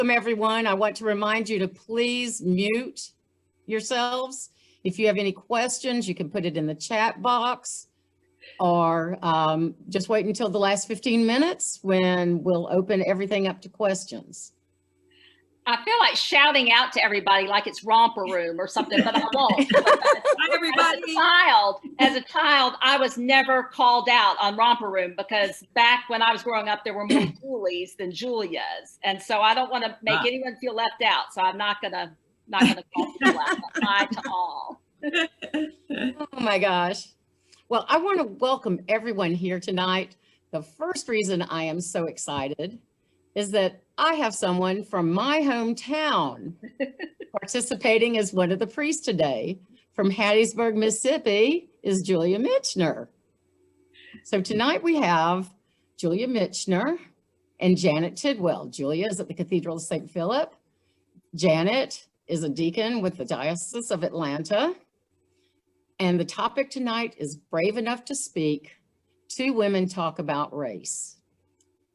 Welcome, everyone. I want to remind you to please mute yourselves. If you have any questions, you can put it in the chat box, or just wait until the last 15 minutes when we'll open everything up to questions. I feel like shouting out to everybody like it's romper room or something, but I won't. Hi, everybody. As a child, I was never called out on romper room because back when I was growing up, there were more Julies than Julias. And so I don't want to make anyone feel left out. So I'm not gonna call people out. Hi to all. Oh my gosh. Well, I want to welcome everyone here tonight. The first reason I am so excited is that I have someone from my hometown participating as one of the priests today. From Hattiesburg, Mississippi is Julia Mitchner. So tonight we have Julia Mitchner and Janet Tidwell. Julia is at the Cathedral of St. Philip. Janet is a deacon with the Diocese of Atlanta. And the topic tonight is Brave Enough to Speak, Two Women Talk About Race.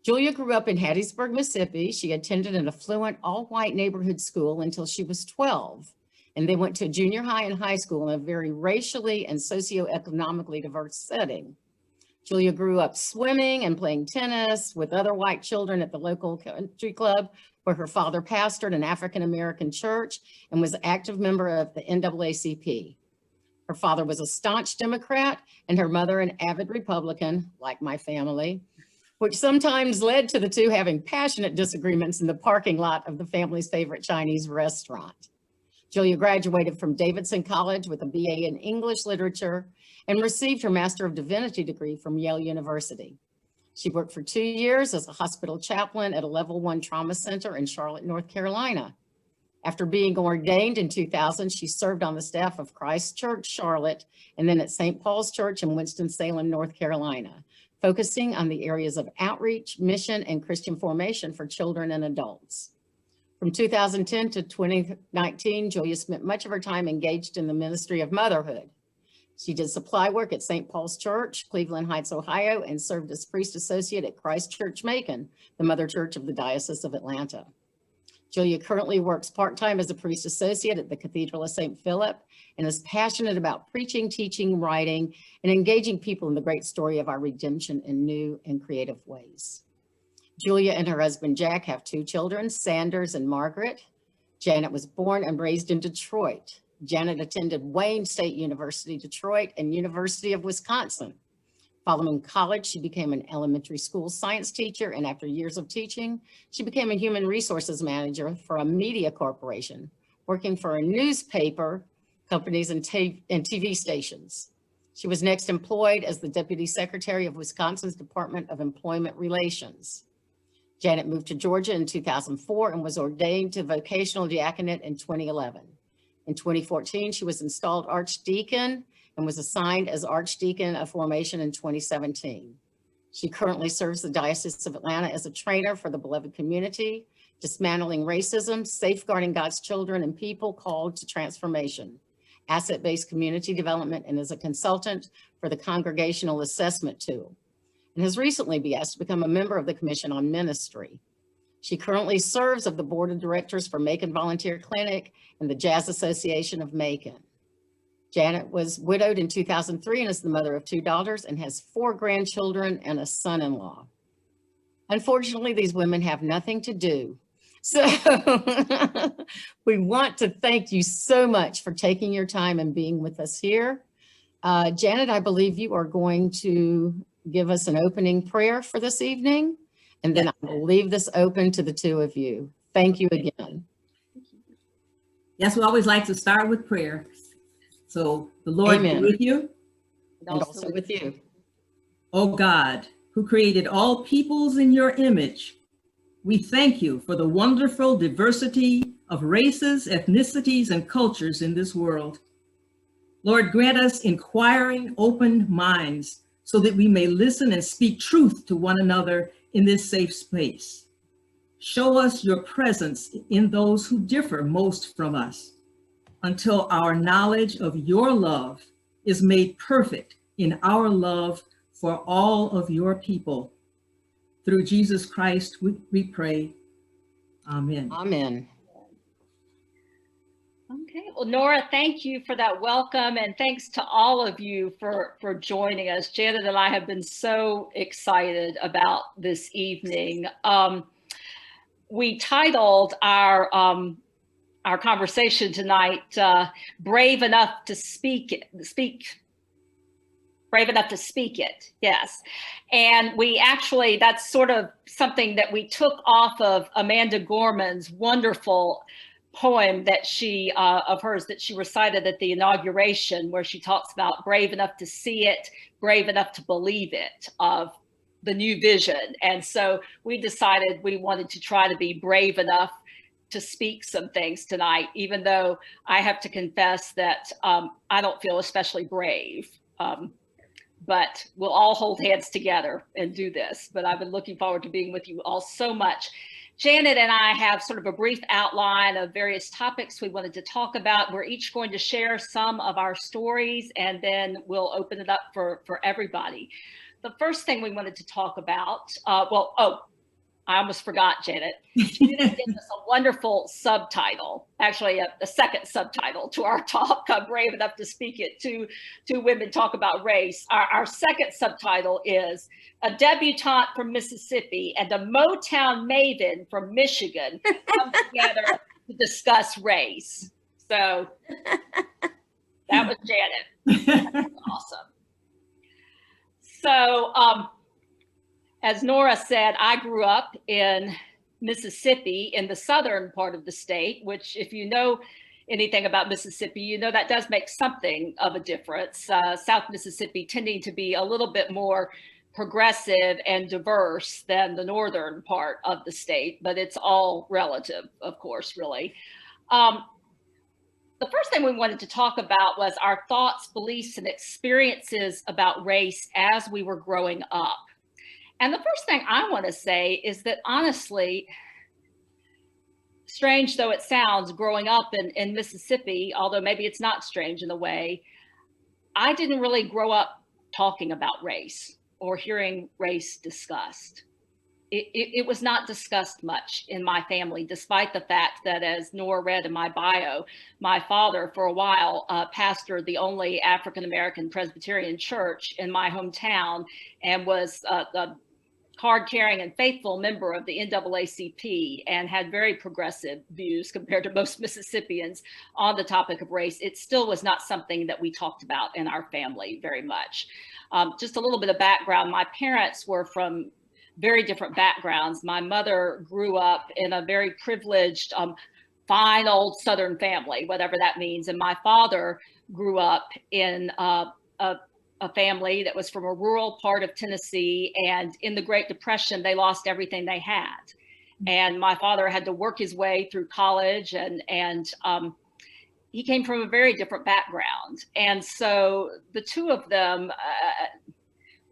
Julia grew up in Hattiesburg, Mississippi. She attended an affluent all-white neighborhood school until she was 12. And they went to junior high and high school in a very racially and socioeconomically diverse setting. Julia grew up swimming and playing tennis with other white children at the local country club where her father pastored an African-American church and was an active member of the NAACP. Her father was a staunch Democrat and her mother an avid Republican, like my family, which sometimes led to the two having passionate disagreements in the parking lot of the family's favorite Chinese restaurant. Julia graduated from Davidson College with a BA in English Literature and received her Master of Divinity degree from Yale University. She worked for 2 years as a hospital chaplain at a Level 1 trauma center in Charlotte, North Carolina. After being ordained in 2000, she served on the staff of Christ Church, Charlotte, and then at St. Paul's Church in Winston-Salem, North Carolina, focusing on the areas of outreach, mission, and Christian formation for children and adults. From 2010 to 2019, Julia spent much of her time engaged in the ministry of motherhood. She did supply work at St. Paul's Church, Cleveland Heights, Ohio, and served as priest associate at Christ Church, Macon, the mother church of the Diocese of Atlanta. Julia currently works part-time as a priest associate at the Cathedral of St. Philip and is passionate about preaching, teaching, writing, and engaging people in the great story of our redemption in new and creative ways. Julia and her husband, Jack, have 2 children, Sanders and Margaret. Janet was born and raised in Detroit. Janet attended Wayne State University, Detroit, and University of Wisconsin. Following college, she became an elementary school science teacher, and after years of teaching, she became a human resources manager for a media corporation, working for a newspaper, companies, and TV stations. She was next employed as the Deputy Secretary of Wisconsin's Department of Employment Relations. Janet moved to Georgia in 2004 and was ordained to vocational diaconate in 2011. In 2014, she was installed archdeacon and was assigned as Archdeacon of Formation in 2017. She currently serves the Diocese of Atlanta as a trainer for the beloved community, dismantling racism, safeguarding God's children and people called to transformation, asset-based community development, and as a consultant for the Congregational Assessment Tool, and has recently been asked to become a member of the Commission on Ministry. She currently serves on the board of directors for Macon Volunteer Clinic and the Jazz Association of Macon. Janet was widowed in 2003 and is the mother of 2 daughters and has 4 grandchildren and a son-in-law. Unfortunately, these women have nothing to do. So we want to thank you so much for taking your time and being with us here. Janet, I believe you are going to give us an opening prayer for this evening, and then I will leave this open to the 2 of you. Thank you again. Yes, we always like to start with prayer. So the Lord be with you. And also with you. O God, who created all peoples in your image, we thank you for the wonderful diversity of races, ethnicities, and cultures in this world. Lord, grant us inquiring, open minds so that we may listen and speak truth to one another in this safe space. Show us your presence in those who differ most from us, until our knowledge of your love is made perfect in our love for all of your people. Through Jesus Christ, we pray. Amen. Amen. Okay, well, Nora, thank you for that welcome, and thanks to all of you for joining us. Janet and I have been so excited about this evening. We titled our conversation tonight, "Brave Enough to Speak It." Brave enough to speak it, yes. And we actually, that's sort of something that we took off of Amanda Gorman's wonderful poem that of hers that she recited at the inauguration, where she talks about brave enough to see it, brave enough to believe it, of the new vision. And so we decided we wanted to try to be brave enough to speak some things tonight, even though I have to confess that I don't feel especially brave. But we'll all hold hands together and do this. But I've been looking forward to being with you all so much. Janet and I have sort of a brief outline of various topics we wanted to talk about. We're each going to share some of our stories, and then we'll open it up for everybody. The first thing we wanted to talk about, I almost forgot, Janet. She gave us a wonderful subtitle, actually a second subtitle to our talk, Brave Enough to Speak It, two women talk about race. Our second subtitle is "A Debutante from Mississippi and a Motown Maven from Michigan Come Together to Discuss Race." So that was Janet. That was awesome. So, as Nora said, I grew up in Mississippi, in the southern part of the state, which, if you know anything about Mississippi, you know that does make something of a difference. South Mississippi tending to be a little bit more progressive and diverse than the northern part of the state, but it's all relative, of course, really. The first thing we wanted to talk about was our thoughts, beliefs, and experiences about race as we were growing up. And the first thing I want to say is that, honestly, strange though it sounds, growing up in Mississippi, although maybe it's not strange in a way, I didn't really grow up talking about race or hearing race discussed. It was not discussed much in my family, despite the fact that, as Nora read in my bio, my father, for a while, pastored the only African-American Presbyterian church in my hometown, and was a card-carrying and faithful member of the NAACP, and had very progressive views compared to most Mississippians on the topic of race. It still was not something that we talked about in our family very much. Just a little bit of background. My parents were from very different backgrounds. My mother grew up in a very privileged, fine old Southern family, whatever that means. And my father grew up in a family that was from a rural part of Tennessee. And in the Great Depression, they lost everything they had. And my father had to work his way through college, and he came from a very different background. And so the two of them,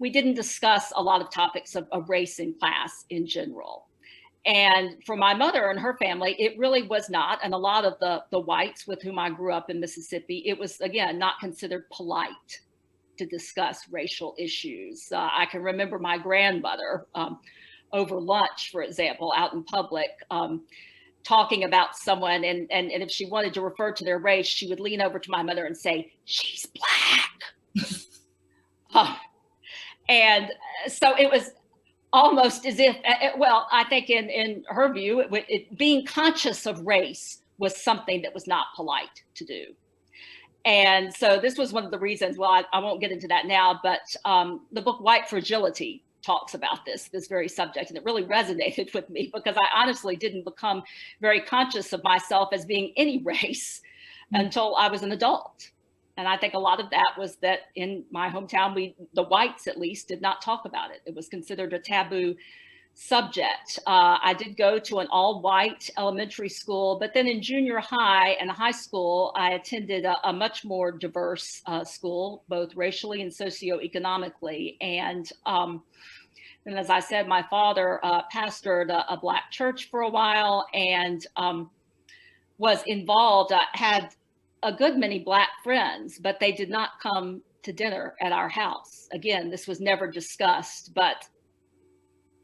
we didn't discuss a lot of topics of race in class in general. And for my mother and her family, it really was not. And a lot of the whites with whom I grew up in Mississippi, it was, again, not considered polite to discuss racial issues. I can remember my grandmother over lunch, for example, out in public, talking about someone, and if she wanted to refer to their race, she would lean over to my mother and say, "She's black." And so it was almost as if, well, I think in her view, being conscious of race was something that was not polite to do. And so this was one of the reasons, well, I won't get into that now, but the book White Fragility talks about this very subject. And it really resonated with me, because I honestly didn't become very conscious of myself as being any race until I was an adult. And I think a lot of that was that in my hometown, the whites at least, did not talk about it. It was considered a taboo subject. I did go to an all-white elementary school, but then in junior high and high school, I attended a much more diverse school, both racially and socioeconomically. And as I said, my father pastored a Black church for a while, and was involved, had a good many Black friends, but they did not come to dinner at our house. Again, this was never discussed, but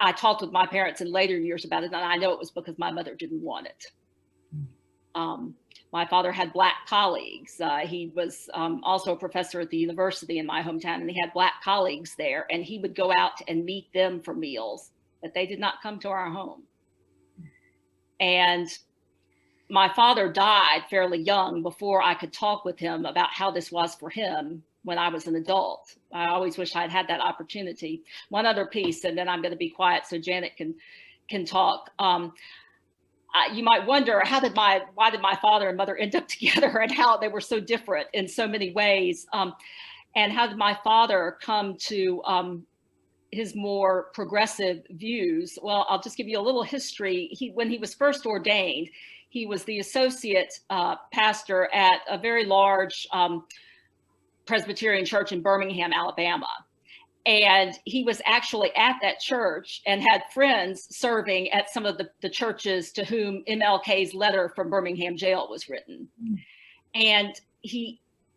I talked with my parents in later years about it, and I know it was because my mother didn't want it. My father had Black colleagues. He was also a professor at the university in my hometown, and he had Black colleagues there, and he would go out and meet them for meals, but they did not come to our home. And my father died fairly young before I could talk with him about how this was for him when I was an adult. I always wish I'd had that opportunity. One other piece, and then I'm going to be quiet so Janet can talk. You might wonder, why did my father and mother end up together, and how they were so different in so many ways? And how did my father come to his more progressive views? Well, I'll just give you a little history. When he was first ordained, he was the associate pastor at a very large Presbyterian church in Birmingham, Alabama. And he was actually at that church and had friends serving at some of the churches to whom MLK's letter from Birmingham jail was written. And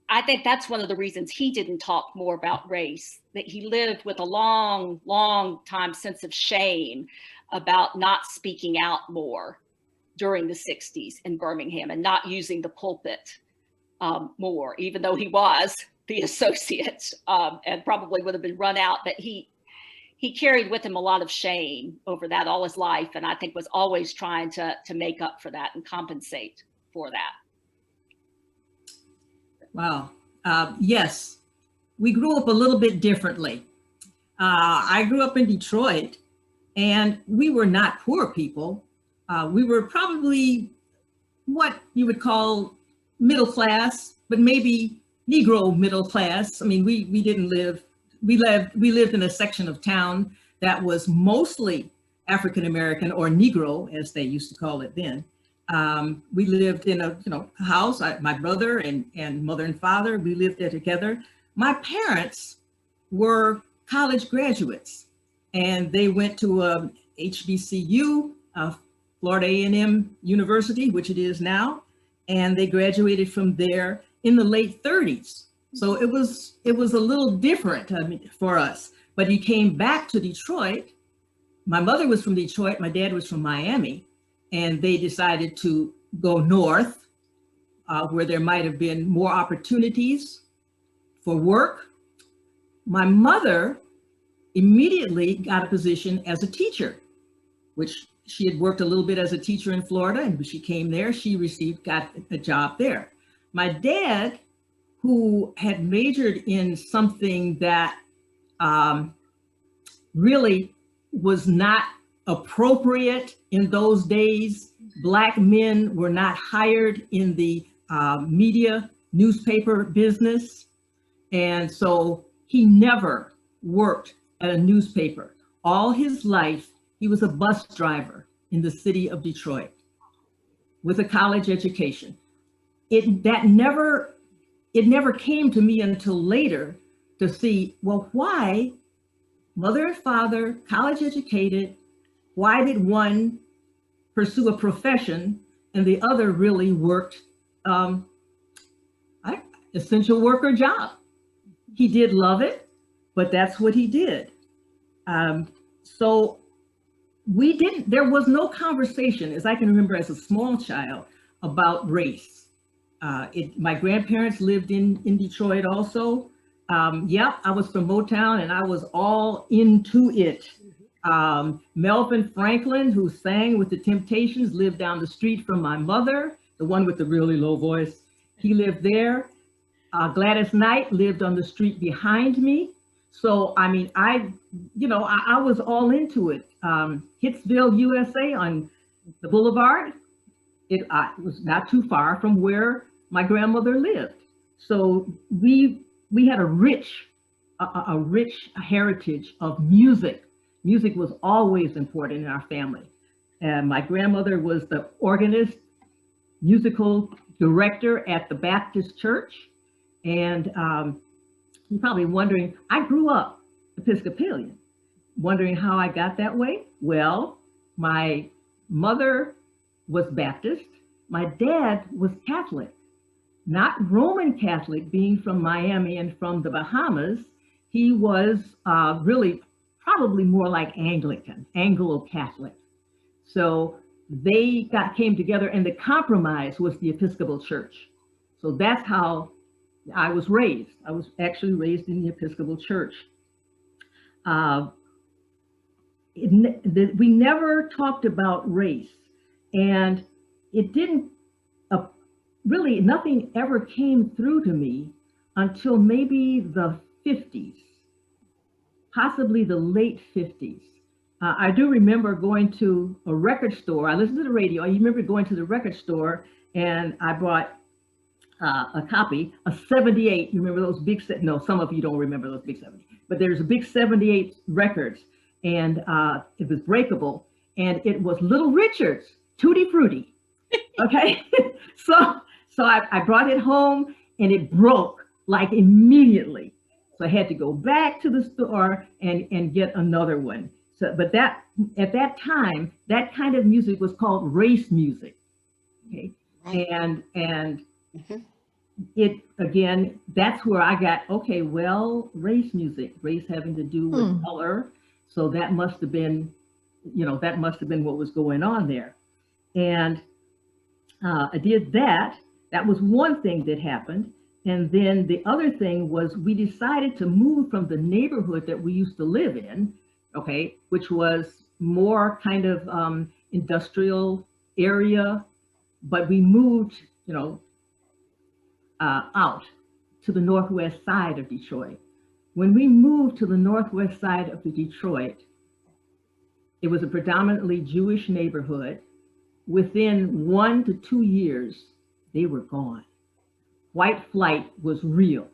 I think that's one of the reasons he didn't talk more about race, that he lived with a long, long time sense of shame about not speaking out more during the 60s in Birmingham and not using the pulpit more, even though he was the associate and probably would have been run out. But he carried with him a lot of shame over that all his life, and I think was always trying to make up for that and compensate for that. Wow. Yes, we grew up a little bit differently. I grew up in Detroit, and we were not poor people. We were probably what you would call middle class, but maybe Negro middle class. I mean, we lived in a section of town that was mostly African American, or Negro, as they used to call it then. We lived in a house. My brother and mother and father, we lived there together. My parents were college graduates, and they went to HBCU, Florida A&M University, which it is now, and they graduated from there in the late 30s. So it was a little different for us. But he came back to Detroit. My mother was from Detroit. My dad was from Miami. And they decided to go north, where there might have been more opportunities for work. My mother immediately got a position as a teacher, which she had worked a little bit as a teacher in Florida, and when she came there, she got a job there. My dad, who had majored in something that really was not appropriate in those days. Black men were not hired in the media newspaper business. And so he never worked at a newspaper. All his life, he was a bus driver in the city of Detroit with a college education. It never came to me until later to see, well, why mother and father, college educated, why did one pursue a profession and the other really worked essential worker job? He did love it, but that's what he did. So there was no conversation, as I can remember as a small child, about race. My grandparents lived in Detroit also. Yeah, I was from Motown and I was all into it. Melvin Franklin, who sang with the Temptations, lived down the street from my mother, the one with the really low voice. He lived there. Gladys Knight lived on the street behind me. So, I mean, I was all into it. Hitsville, USA on the boulevard, it was not too far from where my grandmother lived. So we had a rich heritage of music. Music was always important in our family. And my grandmother was the organist, musical director at the Baptist church. And you're probably wondering, I grew up Episcopalian, wondering how I got that way. Well, my mother was Baptist. My dad was Catholic, not Roman Catholic, being from Miami and from the Bahamas. He was really probably more like Anglican, Anglo-Catholic. So they came together, and the compromise was the Episcopal Church. So that's how I was raised. I was actually raised in the Episcopal Church. We never talked about race, and it didn't really, nothing ever came through to me until maybe the 50s, possibly the late 50s. I do remember going to a record store. I listened to the radio. I remember going to the record store, and I bought a copy, a 78. You remember those big, no, some of you don't remember those big 70, but there's a big 78 records, and it was breakable, and it was Little Richard's Tutti Frutti. Okay, so I brought it home, and it broke like immediately. So I had to go back to the store and get another one. So, but that at that time, that kind of music was called race music. Okay, right. And it, again, that's where I got, okay, well, race music, race having to do with color. So that must have been, that must have been what was going on there. And I did that. That was one thing that happened. And then the other thing was we decided to move from the neighborhood that we used to live in, okay, which was more kind of industrial area, but we moved, out to the northwest side of Detroit. When we moved to the northwest side of Detroit, it was a predominantly Jewish neighborhood. Within 1 to 2 years, they were gone. White flight was real.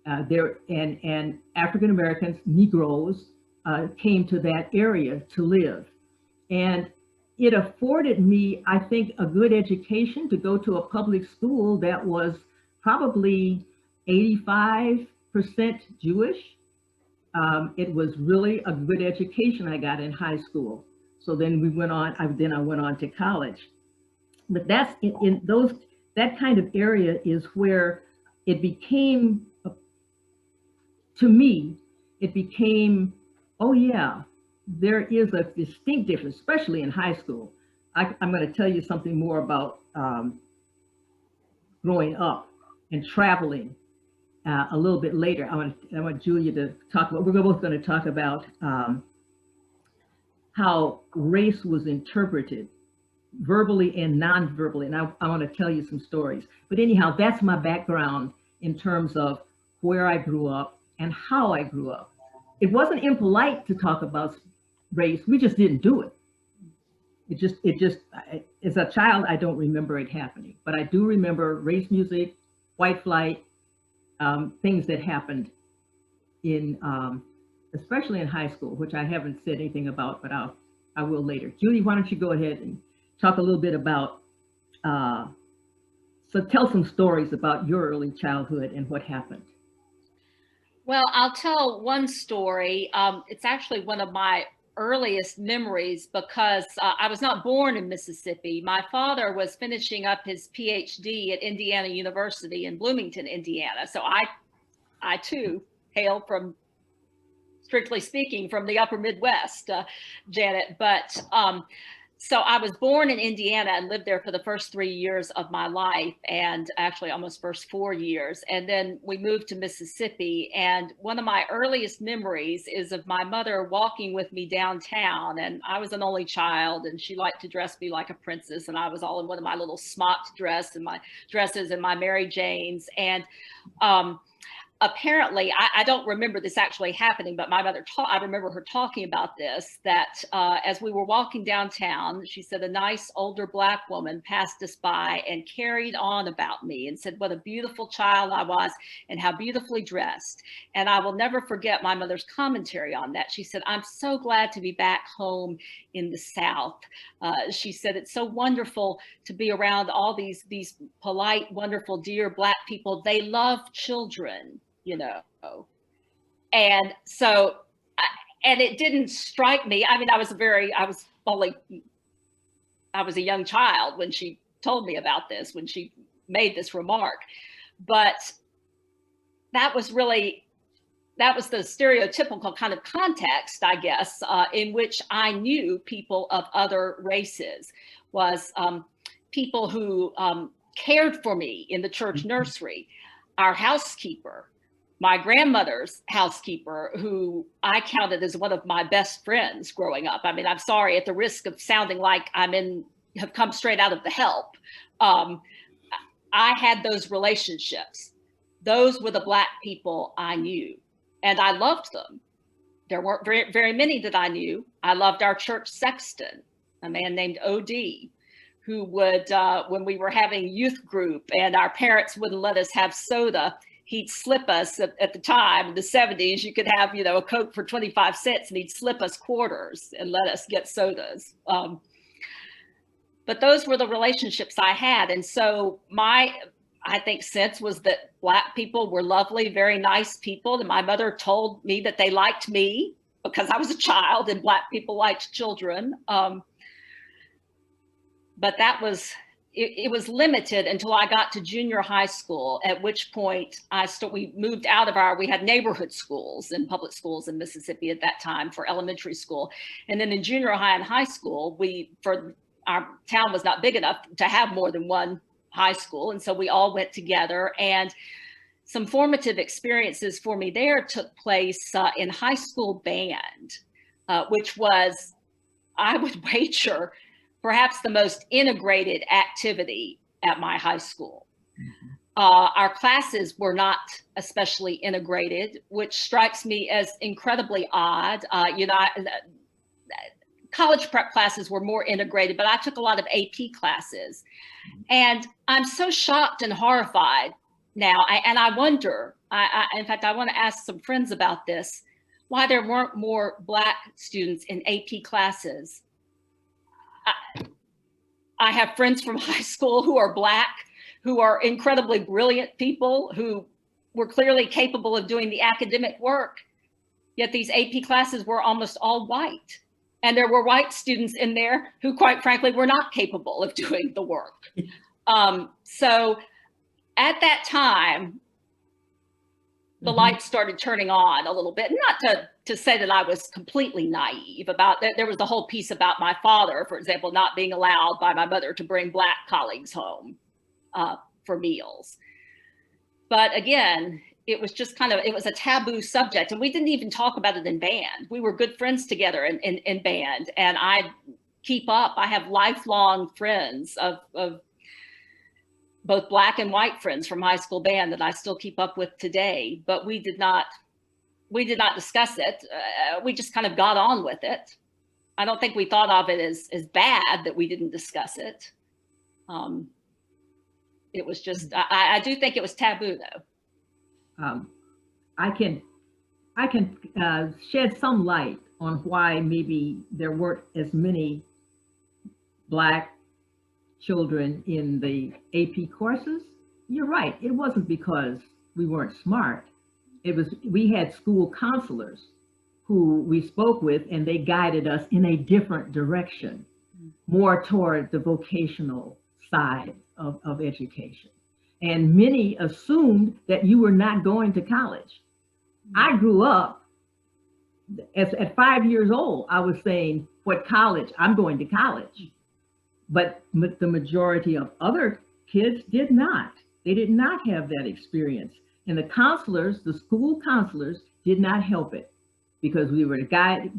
And African Americans, Negroes, came to that area to live. And it afforded me, I think, a good education to go to a public school that was probably 85% Jewish. It was really a good education I got in high school. So then we went on, I went on to college. But that's in those, that kind of area is where it became, to me, it became, oh yeah, there is a distinct difference, especially in high school. I'm going to tell you something more about growing up and traveling a little bit later. I want Julia to talk about, we're both going to talk about how race was interpreted verbally and non-verbally. And I want to tell you some stories. But anyhow, that's my background in terms of where I grew up and how I grew up. It wasn't impolite to talk about race. We just didn't do it. It just, as a child, I don't remember it happening. But I do remember race music, white flight, things that happened in, especially in high school, which I haven't said anything about, but I will later. Julie, why don't you go ahead and talk a little bit about, so tell some stories about your early childhood and what happened. Well, I'll tell one story. It's actually one of my earliest memories because I was not born in Mississippi. My father was finishing up his PhD at Indiana University in Bloomington, Indiana. So I too hail from, strictly speaking, from the upper Midwest, Janet. But so I was born in Indiana and lived there for the first 3 years of my life, and actually almost first 4 years. And then we moved to Mississippi. And one of my earliest memories is of my mother walking with me downtown. And I was an only child, and she liked to dress me like a princess. And I was all in one of my little smocked dresses and my Mary Janes. And apparently, I don't remember this actually happening, but my mother I remember her talking about this, that as we were walking downtown, she said a nice older Black woman passed us by and carried on about me and said what a beautiful child I was and how beautifully dressed. And I will never forget my mother's commentary on that. She said, "I'm so glad to be back home in the South." She said, "It's so wonderful to be around all these polite, wonderful, dear Black people. They love children." And so, and it didn't strike me. I mean, I was a young child when she told me about this, when she made this remark, but that was that was the stereotypical kind of context, I guess, in which I knew people of other races, was people who cared for me in the church nursery, our housekeeper, my grandmother's housekeeper, who I counted as one of my best friends growing up. I mean, I'm sorry, at the risk of sounding like have come straight out of the Help. I had those relationships. Those were the Black people I knew, and I loved them. There weren't very, very many that I knew. I loved our church sexton, a man named O.D., who would, when we were having youth group and our parents wouldn't let us have soda, he'd slip us at the time in the 70s, you could have, you know, a Coke for 25 cents, and he'd slip us quarters and let us get sodas. But those were the relationships I had. And so my, I think, sense was that Black people were lovely, very nice people. And my mother told me that they liked me because I was a child and Black people liked children. But that was, it was limited until I got to junior high school, at which point we moved out of we had neighborhood schools and public schools in Mississippi at that time for elementary school. And then in junior high and high school, our town was not big enough to have more than one high school. And so we all went together, and some formative experiences for me there took place in high school band, which was, I would wager, perhaps the most integrated activity at my high school. Our classes were not especially integrated, which strikes me as incredibly odd. College prep classes were more integrated, but I took a lot of AP classes. And I'm so shocked and horrified now. I wonder, in fact, I want to ask some friends about this, why there weren't more Black students in AP classes. I have friends from high school who are Black, who are incredibly brilliant people, who were clearly capable of doing the academic work, yet these AP classes were almost all white. And there were white students in there who, quite frankly, were not capable of doing the work. So at that time, the lights started turning on a little bit. Not to say that I was completely naive about that. There was the whole piece about my father, for example, not being allowed by my mother to bring Black colleagues home for meals. But again, it was just it was a taboo subject, and we didn't even talk about it in band. We were good friends together in band, and I have lifelong friends of both Black and white friends from high school band that I still keep up with today, but we did not discuss it. We just kind of got on with it. I don't think we thought of it as bad that we didn't discuss it. It was just, I do think it was taboo though. I can shed some light on why maybe there weren't as many Black children in the AP courses. You're right. It wasn't because we weren't smart. It was, we had school counselors who we spoke with, and they guided us in a different direction, more toward the vocational side of education. And many assumed that you were not going to college. I grew up, at 5 years old, I was saying, what college? I'm going to college. But the majority of other kids did not. They did not have that experience. And the counselors, the school counselors, did not help it, because we were guided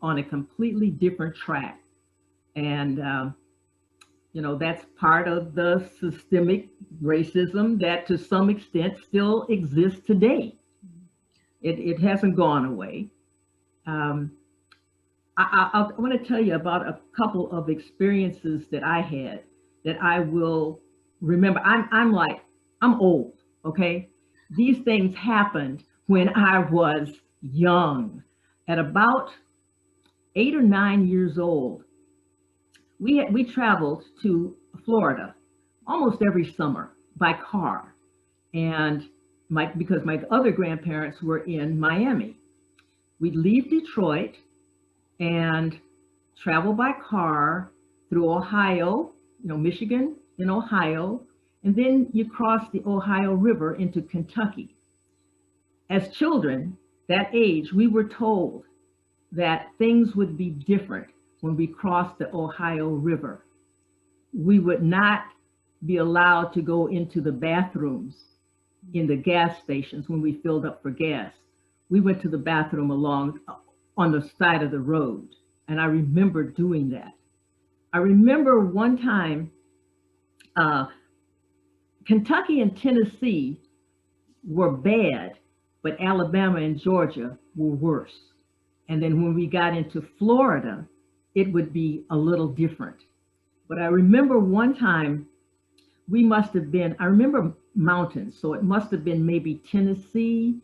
on a completely different track. And that's part of the systemic racism that to some extent still exists today. It hasn't gone away. I want to tell you about a couple of experiences that I had that I will remember. I'm old, okay? These things happened when I was young. At about 8 or 9 years old, we traveled to Florida almost every summer by car, and because my other grandparents were in Miami. We'd leave Detroit and travel by car through Ohio, Michigan, then Ohio, and then you cross the Ohio River into Kentucky. As children, that age, we were told that things would be different when we crossed the Ohio River. We would not be allowed to go into the bathrooms in the gas stations when we filled up for gas. We went to the bathroom along on the side of the road, and I remember doing that. I remember one time, Kentucky and Tennessee were bad, but Alabama and Georgia were worse. And then when we got into Florida, it would be a little different. But I remember one time we must have been, I remember mountains, so it must have been maybe Tennessee.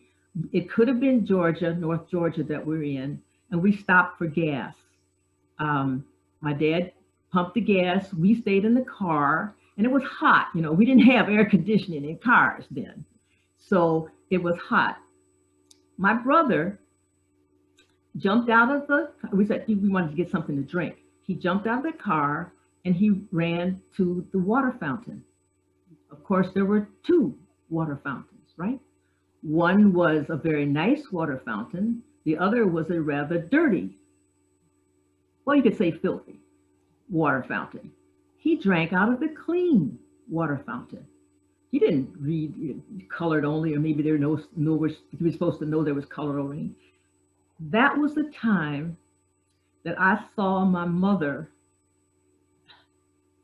It could have been Georgia, North Georgia that we're in, and we stopped for gas. My dad pumped the gas, we stayed in the car, and it was hot. You know, we didn't have air conditioning in cars then. So it was hot. My brother jumped out of the, we said we wanted to get something to drink. He jumped out of the car and he ran to the water fountain. Of course, there were two water fountains, right? One was a very nice water fountain. The other was a rather dirty, well, you could say filthy water fountain. He drank out of the clean water fountain. He didn't read colored only, or maybe he was supposed to know there was color only. That was the time that I saw my mother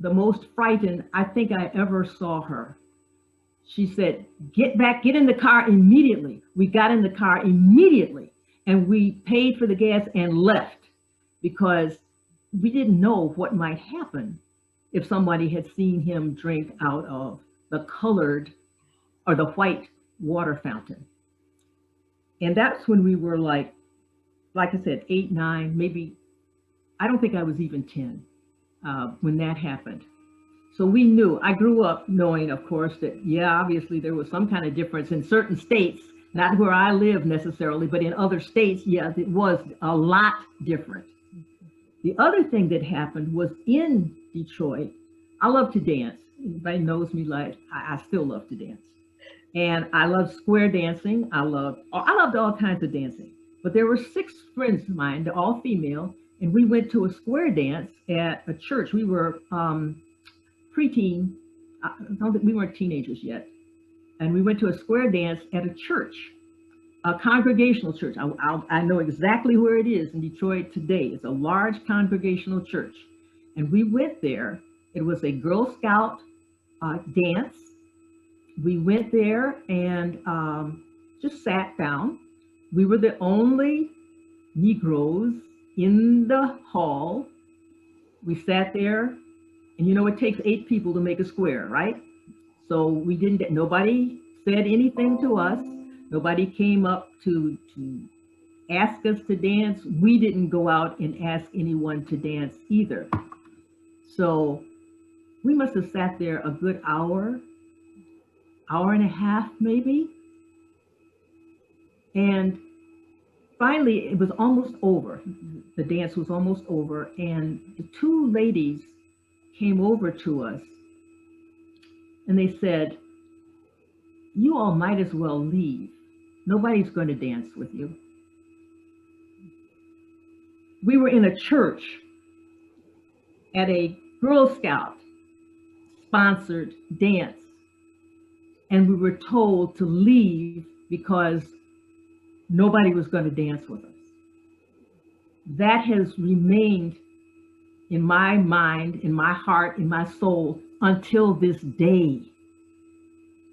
the most frightened I think I ever saw her. She said, "Get back, get in the car immediately." We got in the car immediately and we paid for the gas and left because we didn't know what might happen if somebody had seen him drink out of the colored or the white water fountain. And that's when we were like I said, 8, 9, maybe, I don't think I was even 10 when that happened. So we knew, I grew up knowing, of course, that, yeah, obviously there was some kind of difference in certain states, not where I live necessarily, but in other states, yeah, it was a lot different. The other thing that happened was in Detroit, I love to dance. Anybody knows me, like, I still love to dance. And I love square dancing. I loved all kinds of dancing. But there were 6 friends of mine, they're all female, and we went to a square dance at a church. We were preteen, we weren't teenagers yet. And we went to a square dance at a church, a congregational church. I know exactly where it is in Detroit today. It's a large congregational church. And we went there. It was a Girl Scout dance. We went there and just sat down. We were the only Negroes in the hall. We sat there, and you know, it takes 8 people to make a square, right? So we didn't, nobody said anything to us. Nobody came up to ask us to dance. We didn't go out and ask anyone to dance either. So we must have sat there a good hour and a half maybe. And finally, it was almost over. The dance was almost over, and the 2 ladies came over to us and they said, "You all might as well leave. Nobody's going to dance with you." We were in a church at a Girl Scout sponsored dance, and we were told to leave because nobody was going to dance with us. That has remained in my mind, in my heart, in my soul until this day.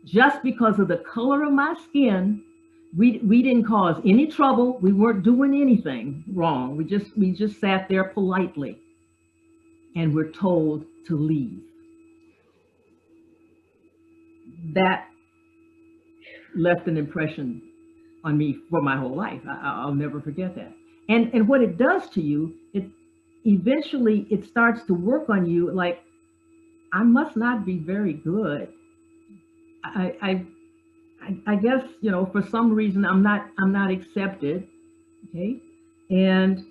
Just because of the color of my skin, we didn't cause any trouble. We weren't doing anything wrong. We just sat there politely and were told to leave. That left an impression on me for my whole life. I'll never forget that. And what it does to you, it eventually it starts to work on you. Like, I must not be very good. I guess, you know, for some reason I'm not accepted. Okay, and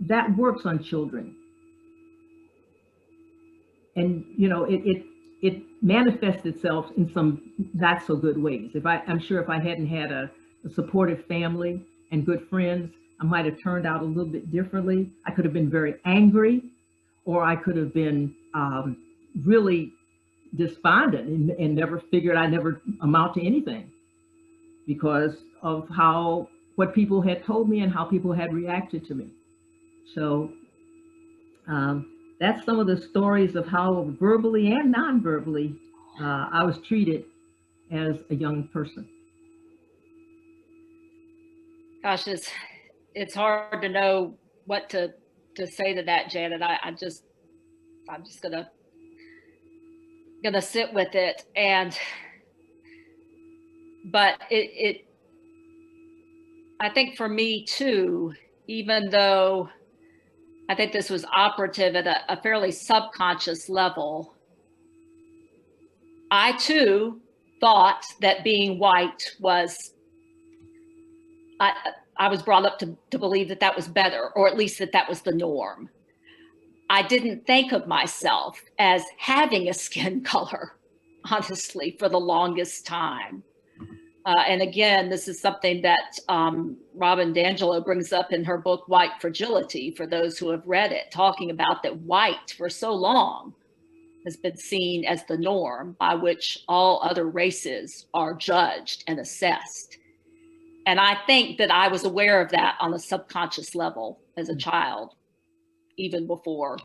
that works on children. And you know, it manifests itself in some not so good ways. I'm sure if I hadn't had a a supportive family and good friends, I might have turned out a little bit differently. I could have been very angry, or I could have been really despondent and never figured I never amount to anything because of what people had told me and how people had reacted to me. So that's some of the stories of how verbally and non-verbally I was treated as a young person. Gosh, it's hard to know what to say to that, Janet. I'm just gonna sit with it, but I think for me too, even though I think this was operative at a fairly subconscious level, I too thought that being white was, I was brought up to believe that was better, or at least that was the norm. I didn't think of myself as having a skin color, honestly, for the longest time. And again, this is something that Robin DiAngelo brings up in her book, White Fragility, for those who have read it, talking about that white for so long has been seen as the norm by which all other races are judged and assessed. And I think that I was aware of that on a subconscious level as a child, even before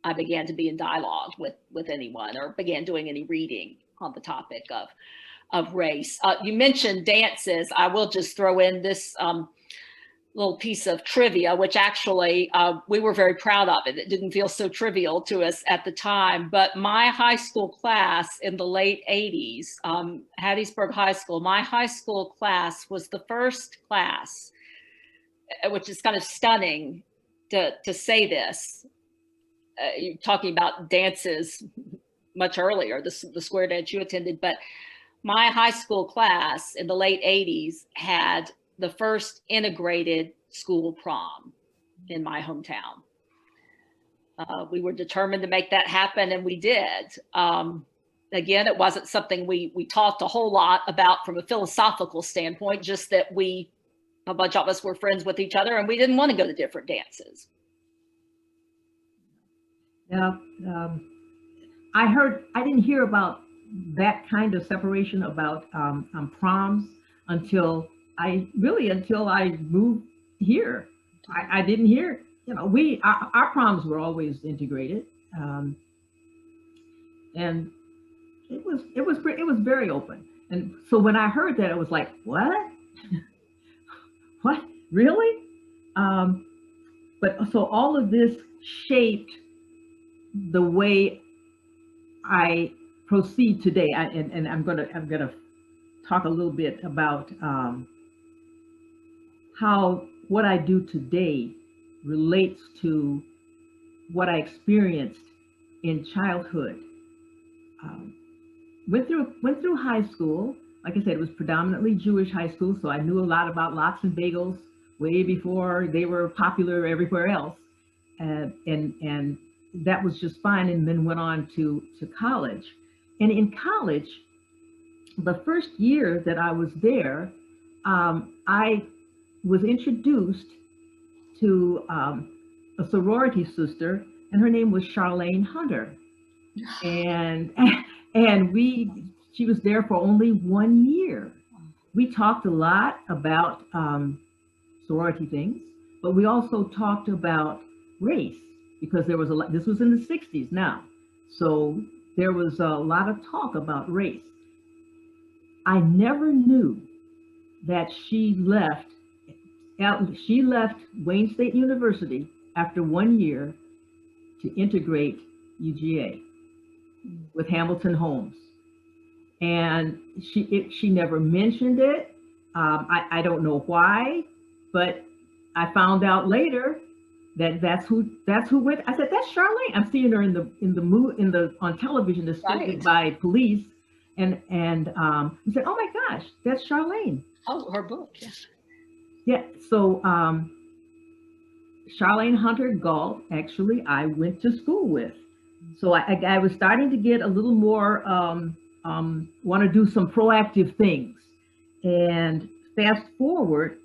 I began to be in dialogue with anyone or began doing any reading on the topic of race. You mentioned dances. I will just throw in this little piece of trivia, which actually we were very proud of it. It didn't feel so trivial to us at the time, but my high school class in the late 80s, Hattiesburg High School, my high school class was the first class, which is kind of stunning to say this. You're talking about dances much earlier, the square dance you attended, but my high school class in the late 80s had the first integrated school prom in my hometown. We were determined to make that happen, and we did. Again, it wasn't something we talked a whole lot about from a philosophical standpoint, just that a bunch of us were friends with each other and we didn't want to go to different dances. Yeah, I didn't hear about that kind of separation about proms until I moved here. I didn't hear, our proms were always integrated, and it was very open. And so when I heard that, it was like, what? What, really? But so all of this shaped the way I proceed today. And I'm gonna talk a little bit about how what I do today relates to what I experienced in childhood. Went through high school. Like I said, it was predominantly Jewish high school, so I knew a lot about lox and bagels way before they were popular everywhere else, and that was just fine. And then went on to college. And in college, the first year that I was there, I was introduced to a sorority sister, and her name was Charlene Hunter, and she was there for only 1 year. We talked a lot about sorority things, but we also talked about race, because there was a lot. This was in the 60s now, so there was a lot of talk about race. I never knew that she left Wayne State University after 1 year to integrate UGA with Hamilton Holmes. And she never mentioned it. I don't know why, but I found out later that that's who went. I said, that's Charlene. I'm seeing her on television, escorted by police, and I said, oh my gosh, that's Charlene. Oh, her book, yeah. Yeah. So Charlene Hunter Galt, actually, I went to school with. So I was starting to get a little more want to do some proactive things, and fast forward,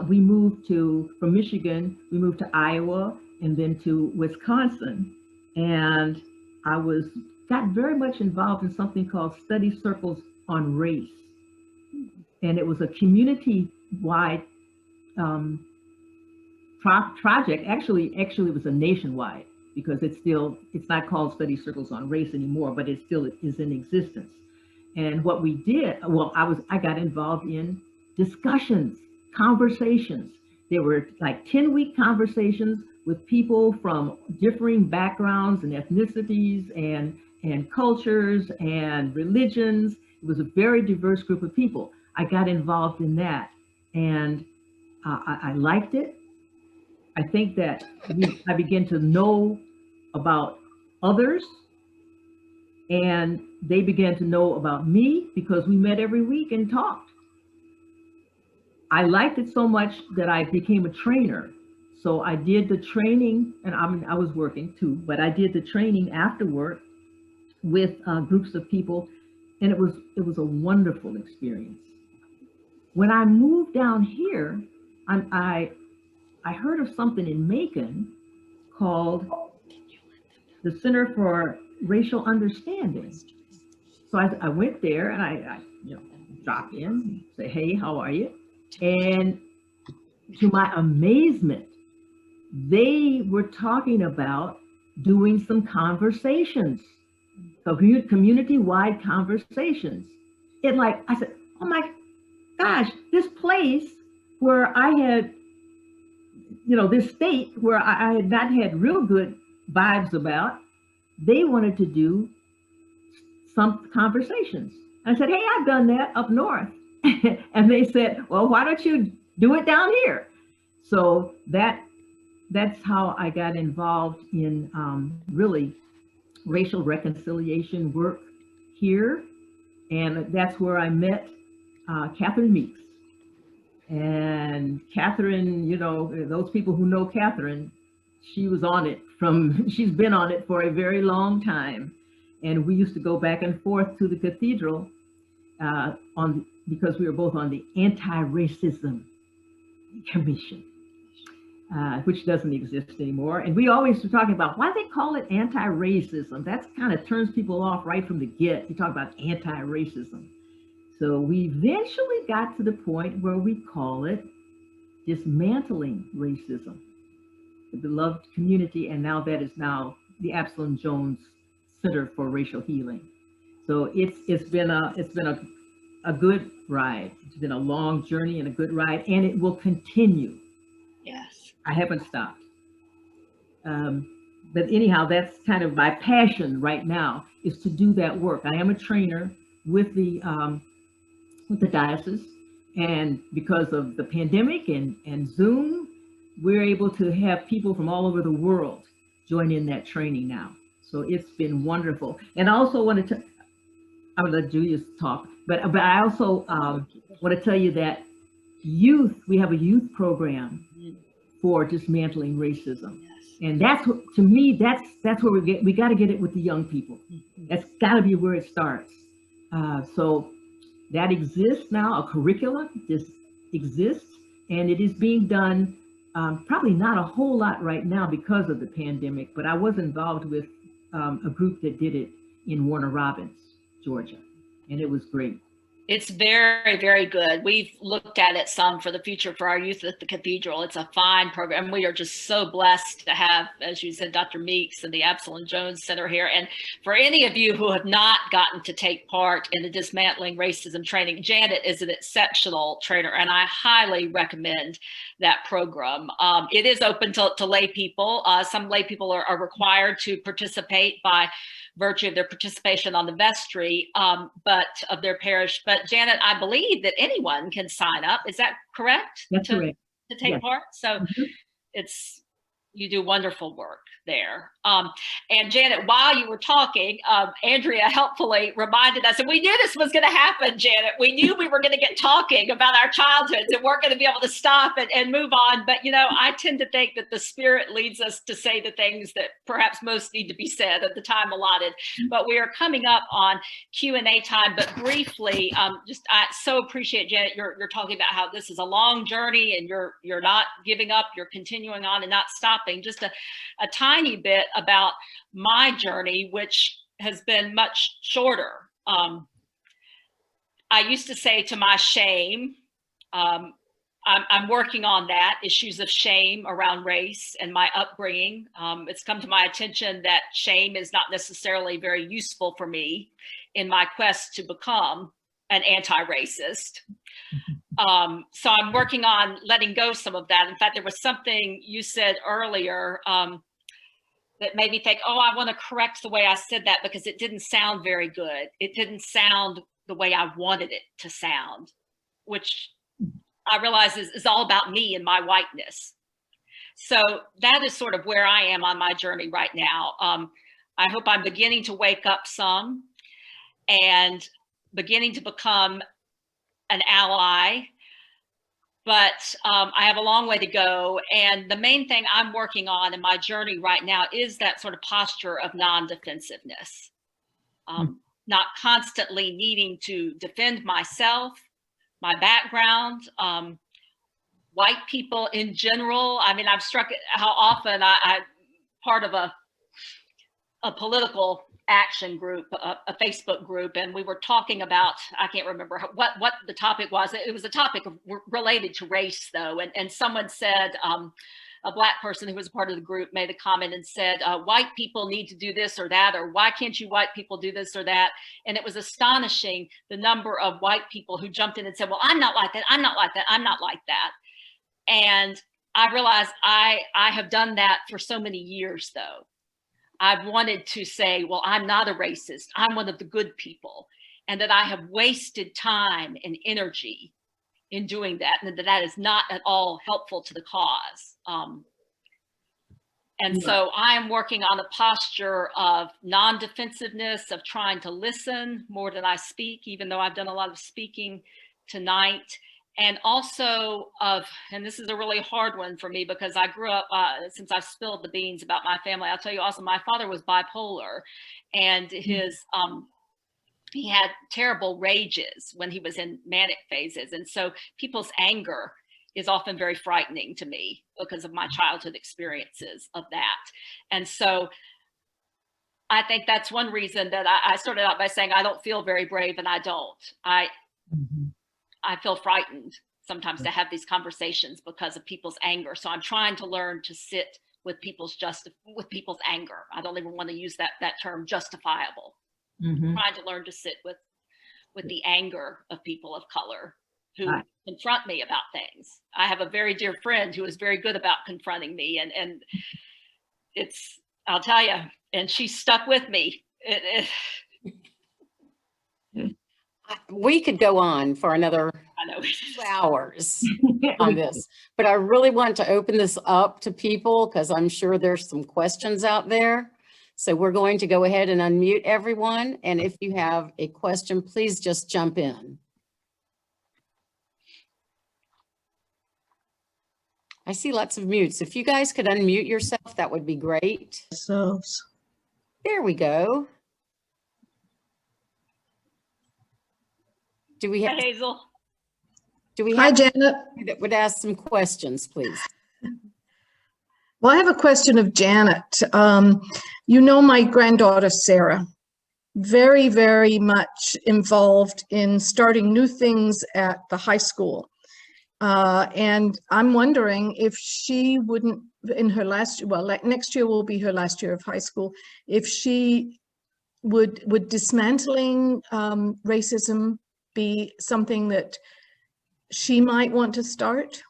we moved from Michigan, we moved to Iowa and then to Wisconsin. And I got very much involved in something called study circles on race. And it was a community-wide project. Actually, it was a nationwide, because it's not called study circles on race anymore, but it still is in existence. And what we did, well, I got involved in discussions, conversations. There were like 10-week conversations with people from differing backgrounds and ethnicities and cultures and religions. It was a very diverse group of people. I got involved in that, and I liked it. I think that I began to know about others, and they began to know about me because we met every week and talked. I liked it so much that I became a trainer. So I did the training, and I was working too, but I did the training afterward with groups of people, and it was a wonderful experience. When I moved down here, I heard of something in Macon called the Center for Racial Understanding. So I went there, and I dropped in, say, hey, how are you? And to my amazement, they were talking about doing some conversations, so community-wide conversations. I said, oh my gosh, this place where I had, this state where I had not had real good vibes about, they wanted to do some conversations. I said, hey, I've done that up north. And they said, well, why don't you do it down here? So that's how I got involved in really racial reconciliation work here. And that's where I met Catherine Meeks. And Catherine, those people who know Catherine, she's been on it for a very long time. And we used to go back and forth to the Cathedral because we were both on the Anti-Racism Commission, which doesn't exist anymore. And we always were talking about why they call it anti-racism. That kind of turns people off right from the get. You talk about anti-racism. So we eventually got to the point where we call it dismantling racism, the beloved community, and now that is now the Absalom Jones Center for Racial Healing. So it's been a good ride. It's been a long journey and a good ride, and it will continue. Yes, I haven't stopped. But anyhow, that's kind of my passion right now, is to do that work. I am a trainer with the diocese, and because of the pandemic and Zoom, we're able to have people from all over the world join in that training now. So it's been wonderful. And I also wanted to, I would let Julius talk, but I also want to tell you that we have a youth program for dismantling racism. And that's what, to me, that's where we got to get it with the young people. That's got to be where it starts. So that exists now, a curriculum just exists, and it is being done, probably not a whole lot right now because of the pandemic, but I was involved with a group that did it in Warner Robins, Georgia, and it was great. It's very, very good. We've looked at it some for the future for our youth at the Cathedral. It's a fine program. We are just so blessed to have, as you said, Dr. Meeks and the Absalom Jones Center here. And for any of you who have not gotten to take part in the Dismantling Racism training, Janet is an exceptional trainer, and I highly recommend that program. It is open to lay people. Some lay people are required to participate by virtue of their participation on the vestry, but of their parish. But Janet, I believe that anyone can sign up. Is that correct? That's correct. To take part? So it's You do wonderful work there. And Janet, while you were talking, Andrea helpfully reminded us, and we knew this was going to happen, Janet. We knew we were going to get talking about our childhoods and weren't going to be able to stop and move on. But, you know, I tend to think that the Spirit leads us to say the things that perhaps most need to be said at the time allotted. But we are coming up on Q&A time. But briefly, I so appreciate, Janet, you're talking about how this is a long journey and you're not giving up, you're continuing on and not stopping. Just a tiny bit about my journey, which has been much shorter. I used to say to my shame, I'm working on that, issues of shame around race and my upbringing. It's come to my attention that shame is not necessarily very useful for me in my quest to become an anti-racist. So I'm working on letting go some of that. In fact, there was something you said earlier that made me think, oh, I want to correct the way I said that because it didn't sound very good. It didn't sound the way I wanted it to sound, which I realize is all about me and my whiteness. So that is sort of where I am on my journey right now. I hope I'm beginning to wake up some and beginning to become an ally, but I have a long way to go. And the main thing I'm working on in my journey right now is that sort of posture of non-defensiveness, not constantly needing to defend myself, my background, white people in general. I mean, I've struck how often I part of a political action group, a Facebook group, and we were talking about, I can't remember what the topic was. It was a topic related to race, though, and someone said, a Black person who was a part of the group made a comment and said, white people need to do this or that, or why can't you white people do this or that? And it was astonishing the number of white people who jumped in and said, well, I'm not like that, I'm not like that, I'm not like that. And I realized I have done that for so many years, though. I've wanted to say, well, I'm not a racist, I'm one of the good people, and that I have wasted time and energy in doing that, and that is not at all helpful to the cause. And so I am working on a posture of non-defensiveness, of trying to listen more than I speak, even though I've done a lot of speaking tonight. And also of, and this is a really hard one for me because I grew up, since I've spilled the beans about my family, I'll tell you also, my father was bipolar, and his, he had terrible rages when he was in manic phases. And so people's anger is often very frightening to me because of my childhood experiences of that. And so I think that's one reason that I started out by saying I don't feel very brave, and I don't. I feel frightened sometimes to have these conversations because of people's anger. So I'm trying to learn to sit with people's anger. I don't even want to use that term, justifiable. I'm trying to learn to sit with the anger of people of color who confront me about things. I have a very dear friend who is very good about confronting me, and it's, I'll tell you, and she stuck with me. We could go on for another 2 hours on this, but I really want to open this up to people because I'm sure there's some questions out there. So we're going to go ahead and unmute everyone. And if you have a question, please just jump in. I see lots of mutes. If you guys could unmute yourself, that would be great. There we go. Do we have, Hi, Hazel. do we Hi, have Janet. that would ask some questions, please? Well, I have a question of Janet. You know my granddaughter, Sarah, very, very much involved in starting new things at the high school. And I'm wondering if she wouldn't, in her last, well, like next year will be her last year of high school, if she would dismantling racism be something that she might want to start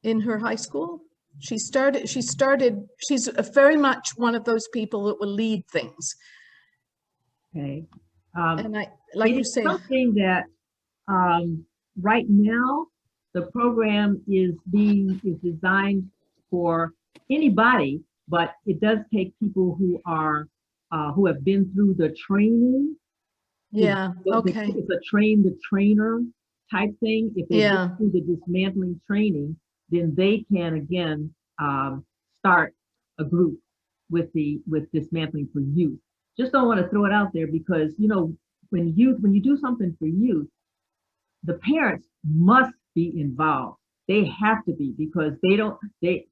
in her high school? She's very much one of those people that will lead things. Okay. And I, like you say, something that right now the program is designed for anybody, but it does take people who are who have been through the training. Yeah, okay. It's a train the trainer type thing. If they Yeah. go through the dismantling training, then they can again start a group with dismantling for youth. Just don't want to throw it out there because when you do something for youth, the parents must be involved. They have to be, because they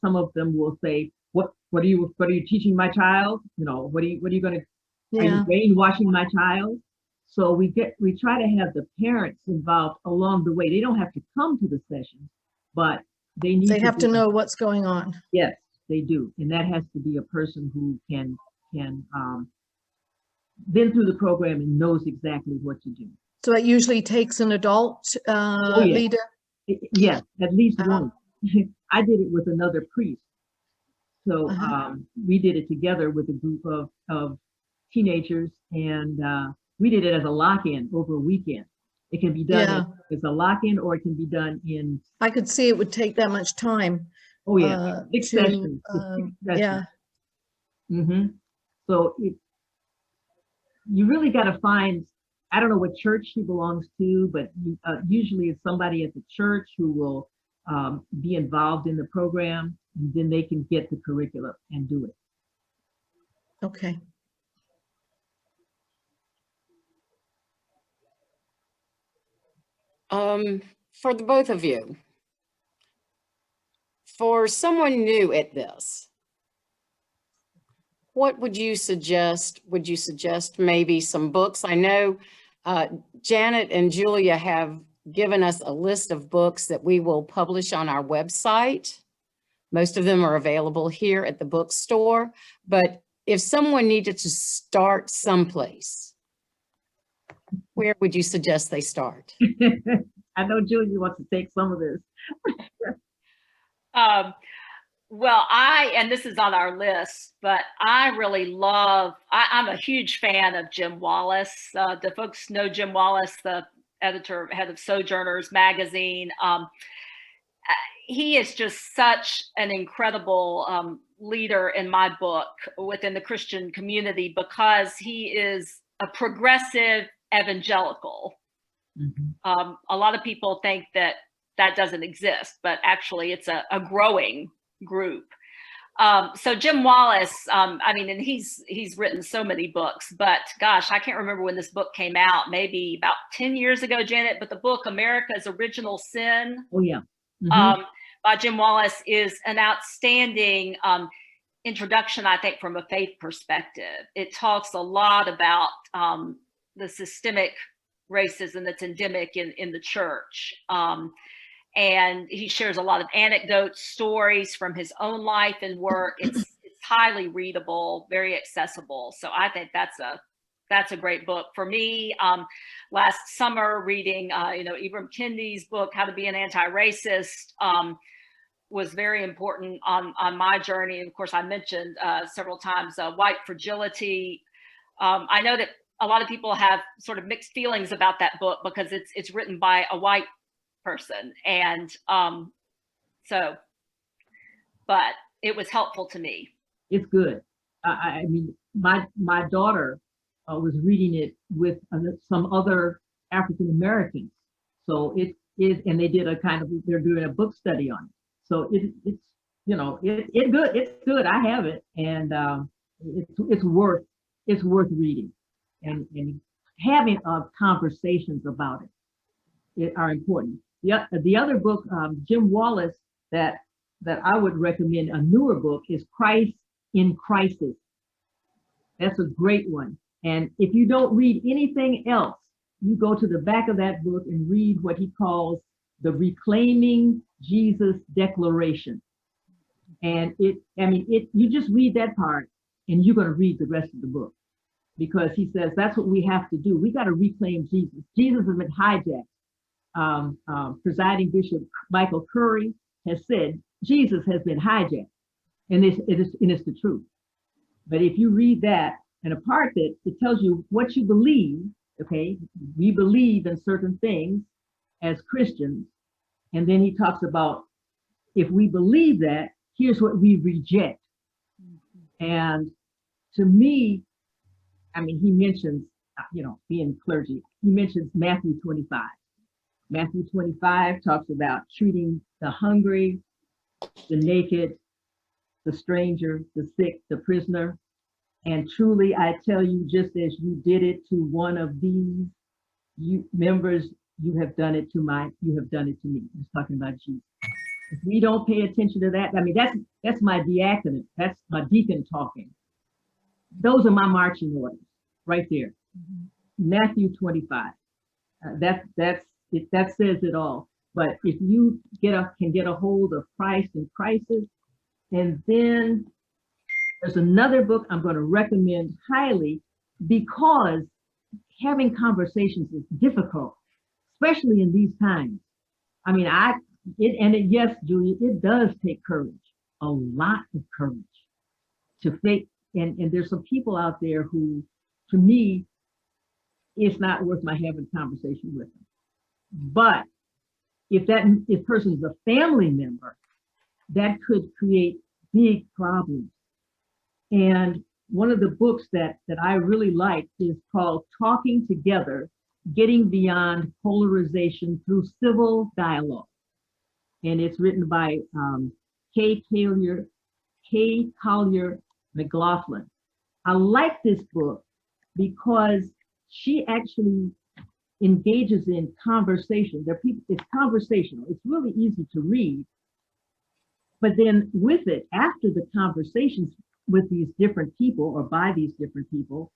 some of them will say, what are you teaching my child? What are you going to, are you Yeah. brainwashing my child? So we try to have the parents involved along the way. They don't have to come to the session, but they have to know what's going on. Yes, they do. And that has to be a person who can been through the program and knows exactly what to do. So it usually takes an adult leader? Yes, at least one. I did it with another priest. So we did it together with a group of teenagers, and we did it as a lock-in over a weekend. It can be done as a lock-in, or it can be done in... I could see it would take that much time. Oh, yeah. Six sessions. Yeah. Mm-hmm. So you really got to find, I don't know what church he belongs to, but usually it's somebody at the church who will be involved in the program, and then they can get the curriculum and do it. Okay. For the both of you, for someone new at this, what would you suggest? Would you suggest maybe some books? I know Janet and Julia have given us a list of books that we will publish on our website. Most of them are available here at the bookstore, but if someone needed to start someplace, where would you suggest they start? I know Julia wants to take some of this. Well, and this is on our list, but I really love, I'm a huge fan of Jim Wallace. The folks know Jim Wallace, the head of Sojourners magazine. He is just such an incredible leader in my book within the Christian community, because he is a progressive evangelical. Mm-hmm. A lot of people think that doesn't exist, but actually it's a growing group. So Jim Wallace, I mean, and he's written so many books, but gosh, I can't remember when this book came out, maybe about 10 years ago, Janet, but the book America's Original Sin. Oh, yeah. Mm-hmm. By Jim Wallace is an outstanding introduction, I think, from a faith perspective. It talks a lot about the systemic racism that's endemic in the church. And he shares a lot of anecdotes, stories from his own life and work. It's highly readable, very accessible. So I think that's a great book for me. Last summer, reading Ibram Kendi's book, How to Be an Anti-Racist, was very important on my journey. And of course, I mentioned several times White Fragility. I know that a lot of people have sort of mixed feelings about that book because it's written by a white person, and but it was helpful to me. It's good. I mean, my daughter was reading it with some other African Americans, so it is, and they did they're doing a book study on it. So it's good. It's good. I have it, and it's worth reading, and having conversations about it are important. The other book, Jim Wallace, that I would recommend, a newer book, is Christ in Crisis. That's a great one. And if you don't read anything else, you go to the back of that book and read what he calls the Reclaiming Jesus Declaration. And you just read that part and you're going to read the rest of the book, because he says that's what we have to do. We got to reclaim Jesus. Jesus has been hijacked. Presiding Bishop Michael Curry has said Jesus has been hijacked, and it's the truth. But if you read that, and a part that it tells you what you believe, okay, we believe in certain things as Christians, and then he talks about if we believe that, here's what we reject. And to me, I mean, he mentions, being clergy, he mentions Matthew 25. Matthew 25 talks about treating the hungry, the naked, the stranger, the sick, the prisoner. And truly, I tell you, just as you did it to one of these members, you have done it to me. He's talking about Jesus. If we don't pay attention to that, I mean, that's my diaconate. That's my deacon talking. Those are my marching orders right there. Matthew 25. That says it all. But if you can get a hold of Christ and crisis, and then there's another book I'm going to recommend highly, because having conversations is difficult, especially in these times. I mean, yes, Julia, it does take courage, a lot of courage to face. And there's some people out there who, to me, it's not worth my having a conversation with them. But if person is a family member, that could create big problems. And one of the books that I really like is called Talking Together, Getting Beyond Polarization Through Civil Dialogue. And it's written by Kay Collier McLaughlin. I like this book because she actually engages in conversation. It's conversational. It's really easy to read. But then with it, after the conversations with these different people or by these different people,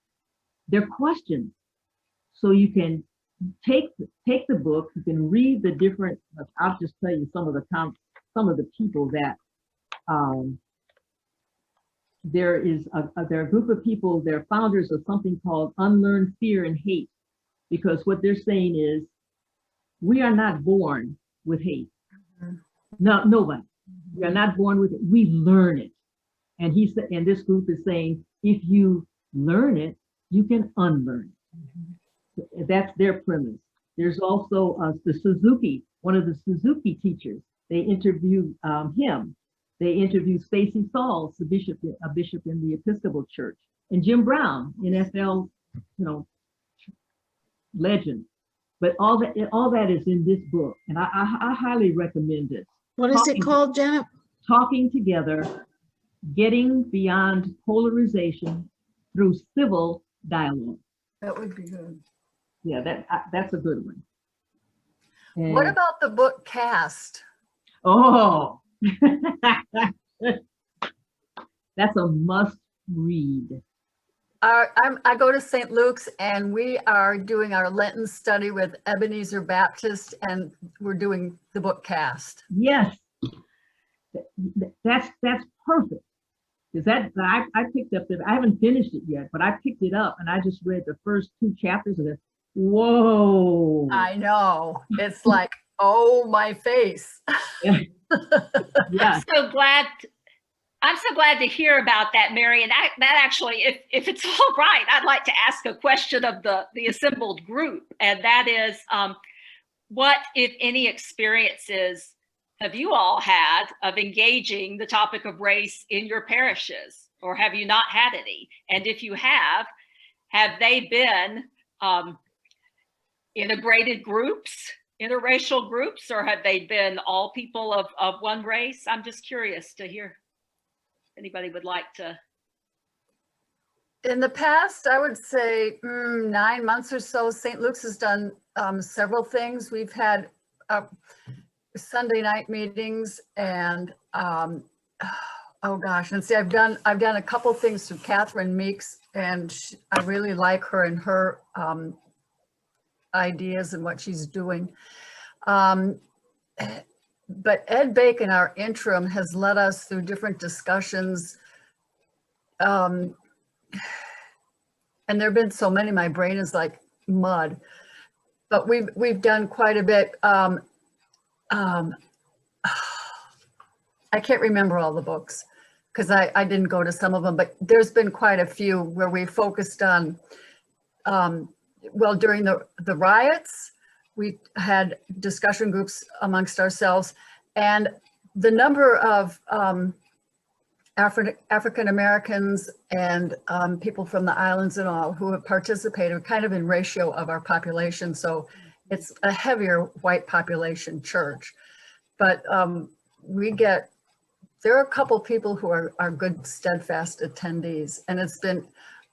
they're questions. So you can take the book, you can read the different, I'll just tell you some of the people that there are a group of people, they're founders of something called Unlearn Fear and Hate, because what they're saying is we are not born with hate. No, nobody. We are not born with it. We learn it. And and this group is saying, if you learn it, you can unlearn it. That's their premise. There's also one of the Suzuki teachers. They interviewed him. They interviewed Stacey Sauls, a bishop in the Episcopal Church, and Jim Brown, NFL, legend. But all that is in this book, and I highly recommend it. What is it called, Janet? Talking Together, Getting Beyond Polarization Through Civil Dialogue. That would be good. Yeah, that's a good one. And what about the book Cast? Oh, that's a must read. I go to St. Luke's, and we are doing our Lenten study with Ebenezer Baptist, and we're doing the book Cast. Yes, that's perfect. Because I picked up I haven't finished it yet, but I picked it up and I just read the first 2 chapters of it. Whoa! I know, it's like, oh, my face. Yeah. I'm so glad to hear about that, Mary. And that actually, if it's all right, I'd like to ask a question of the assembled group. And that is, what, if any, experiences have you all had of engaging the topic of race in your parishes? Or have you not had any? And if you have they been integrated groups, interracial groups, or have they been all people of one race? I'm just curious to hear if anybody would like to. In the past, I would say 9 months or so, St. Luke's has done several things. We've had Sunday night meetings, and oh gosh, and see, I've done a couple things through Catherine Meeks, and I really like her and her ideas and what she's doing. But Ed Bacon, our interim, has led us through different discussions. And there have been so many, my brain is like mud. But we've done quite a bit. I can't remember all the books because I didn't go to some of them, but there's been quite a few where we focused on, well, during the riots, we had discussion groups amongst ourselves, and the number of African Americans and people from the islands and all who have participated kind of in ratio of our population. So it's a heavier white population church. But there are a couple people who are good, steadfast attendees. And it's been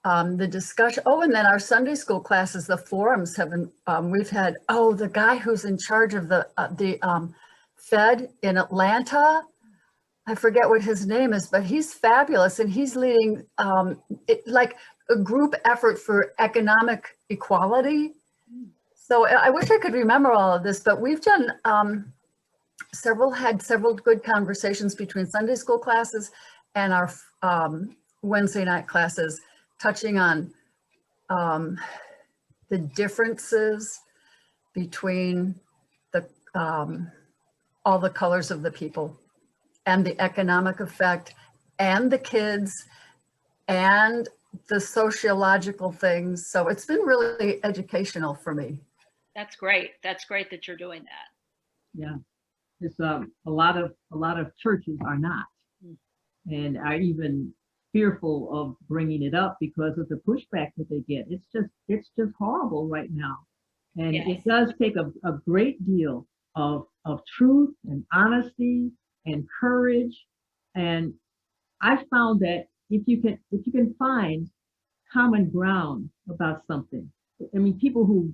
the discussion. Oh, and then our Sunday school classes, the forums have been, we've had, the guy who's in charge of the Fed in Atlanta, I forget what his name is, but he's fabulous. And he's leading like a group effort for economic equality. So I wish I could remember all of this, but we've done had several good conversations between Sunday school classes and our Wednesday night classes, touching on the differences between the all the colors of the people and the economic effect and the kids and the sociological things. So it's been really educational for me. That's great. That's great that you're doing that. Yeah, it's a lot of churches are not, and are even fearful of bringing it up because of the pushback that they get. It's just horrible right now, and Yes. it does take a great deal of truth and honesty and courage. And I found that if you can find common ground about something, I mean, people who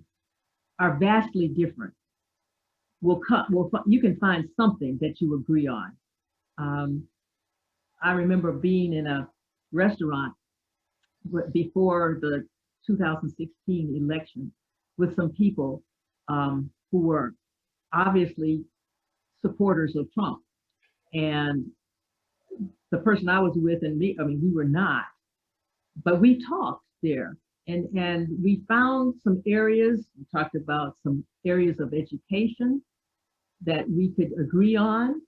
are vastly different you can find something that you agree on. I remember being in a restaurant before the 2016 election with some people who were obviously supporters of Trump. And the person I was with and me, I mean, we were not, but we talked there. And we found some areas, we talked about some areas of education that we could agree on.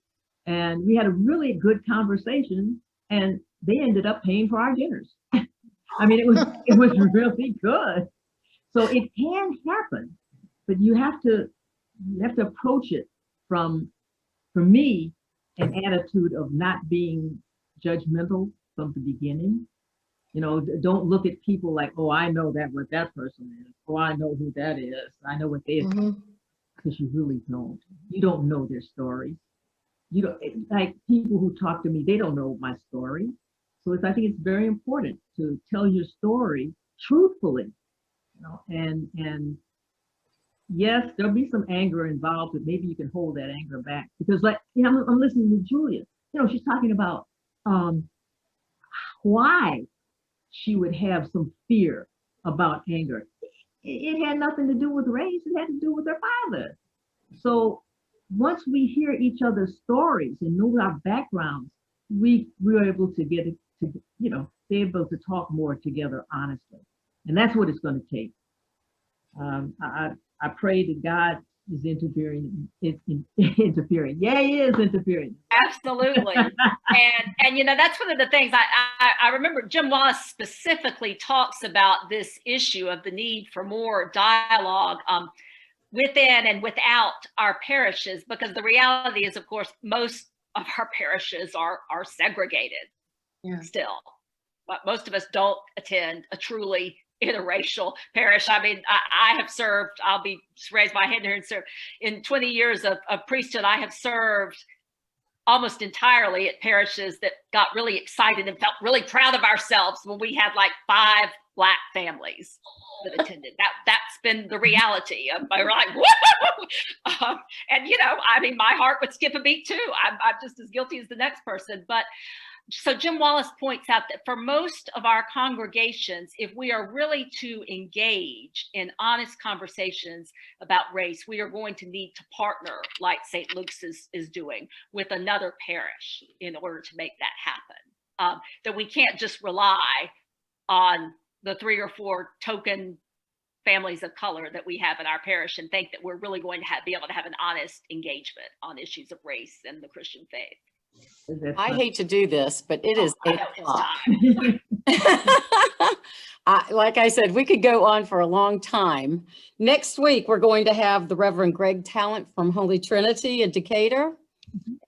And we had a really good conversation, and they ended up paying for our dinners. I mean, it was really good. So it can happen, but you have to approach it from, for me, an attitude of not being judgmental from the beginning. You know, don't look at people like, oh, I know what that person is. Oh, I know who that is. I know what they are. Because you really don't. You don't know their stories. You don't, like people who talk to me, they don't know my story. So I think it's very important to tell your story truthfully. You know, and yes, there'll be some anger involved, but maybe you can hold that anger back. Because like, you know, I'm listening to Julia. You know, she's talking about why she would have some fear about anger. It had nothing to do with race. It had to do with her father. So once we hear each other's stories and know our backgrounds, we were able to get it to, you know, be able to talk more together honestly. And that's what it's going to take. I pray that God is interfering. Interfering. Yeah, he is interfering. Absolutely. and you know, that's one of the things I remember Jim Wallace specifically talks about this issue of the need for more dialogue within and without our parishes, because the reality is, of course, most of our parishes are segregated still. But most of us don't attend a truly interracial parish. I mean, I have served, I'll be raise my hand here and serve. In 20 years of priesthood, I have served almost entirely at parishes that got really excited and felt really proud of ourselves when we had like 5 Black families that attended. That's been the reality. Am I right? And you know, I mean, my heart would skip a beat too. I'm just as guilty as the next person. But so Jim Wallace points out that for most of our congregations, if we are really to engage in honest conversations about race, we are going to need to partner, like St. Luke's is doing, with another parish in order to make that happen. That we can't just rely on the 3 or 4 token families of color that we have in our parish and think that we're really going to be able to have an honest engagement on issues of race and the Christian faith. I hate to do this, but it is 8 o'clock. Like I said, we could go on for a long time. Next week, we're going to have the Reverend Greg Talent from Holy Trinity in Decatur.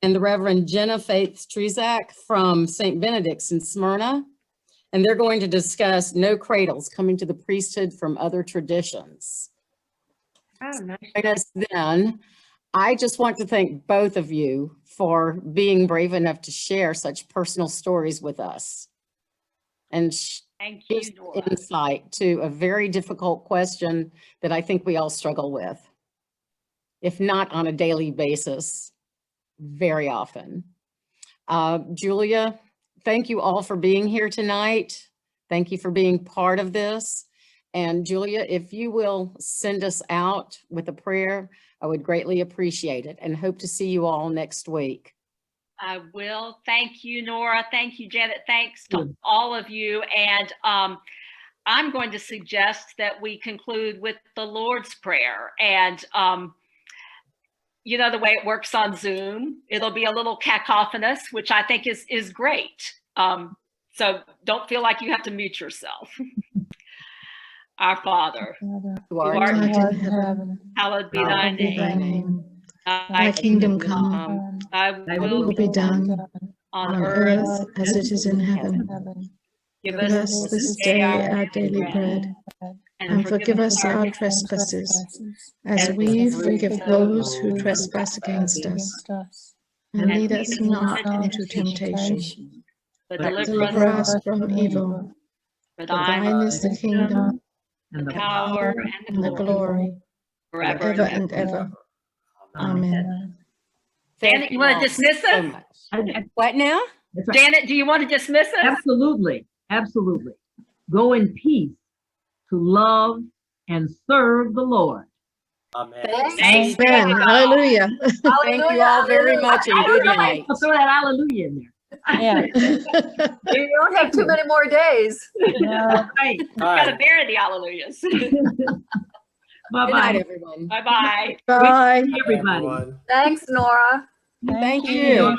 and the Reverend Jenna Faith Strezak from St. Benedict's in Smyrna. And they're going to discuss no cradles coming to the priesthood from other traditions. Oh, nice. Join us then. I just want to thank both of you for being brave enough to share such personal stories with us and Thank you, give Nora. insight to a very difficult question that I think we all struggle with, if not on a daily basis, very often. Julia, thank you all for being here tonight. Thank you for being part of this. And Julia, if you will send us out with a prayer, I would greatly appreciate it and hope to see you all next week. I will. Thank you, Nora. Thank you, Janet. Thanks to all of you. And I'm going to suggest that we conclude with the Lord's Prayer. And you know, the way it works on Zoom, it'll be a little cacophonous, which I think is great. So don't feel like you have to mute yourself. Our Father, Who Art art in heaven, hallowed be thy hallowed be thy name. name. Thy Thy kingdom come, thy thy will will be done on on earth. earth as it is in heaven. Give Give us this day our daily bread, and forgive us our trespasses, as we forgive those who trespass against us. And lead us not into temptation, but but deliver deliver us us from evil. for For thine is the kingdom, the power, and the glory, forever ever and ever. Amen. Janet, you want to dismiss so us? much. What now? That's right. Janet, do you want to dismiss us? Absolutely, absolutely. Go in peace to love and serve the Lord. Amen. Thanks. Amen. Hallelujah. Thank you all very much and good night. I'll throw that hallelujah in there. You don't have too many more days. Right. We got to bury the hallelujahs. Good night, Bye-bye. everyone. Bye-bye. Bye. Everybody. Everyone. Thanks, Nora. Thank you.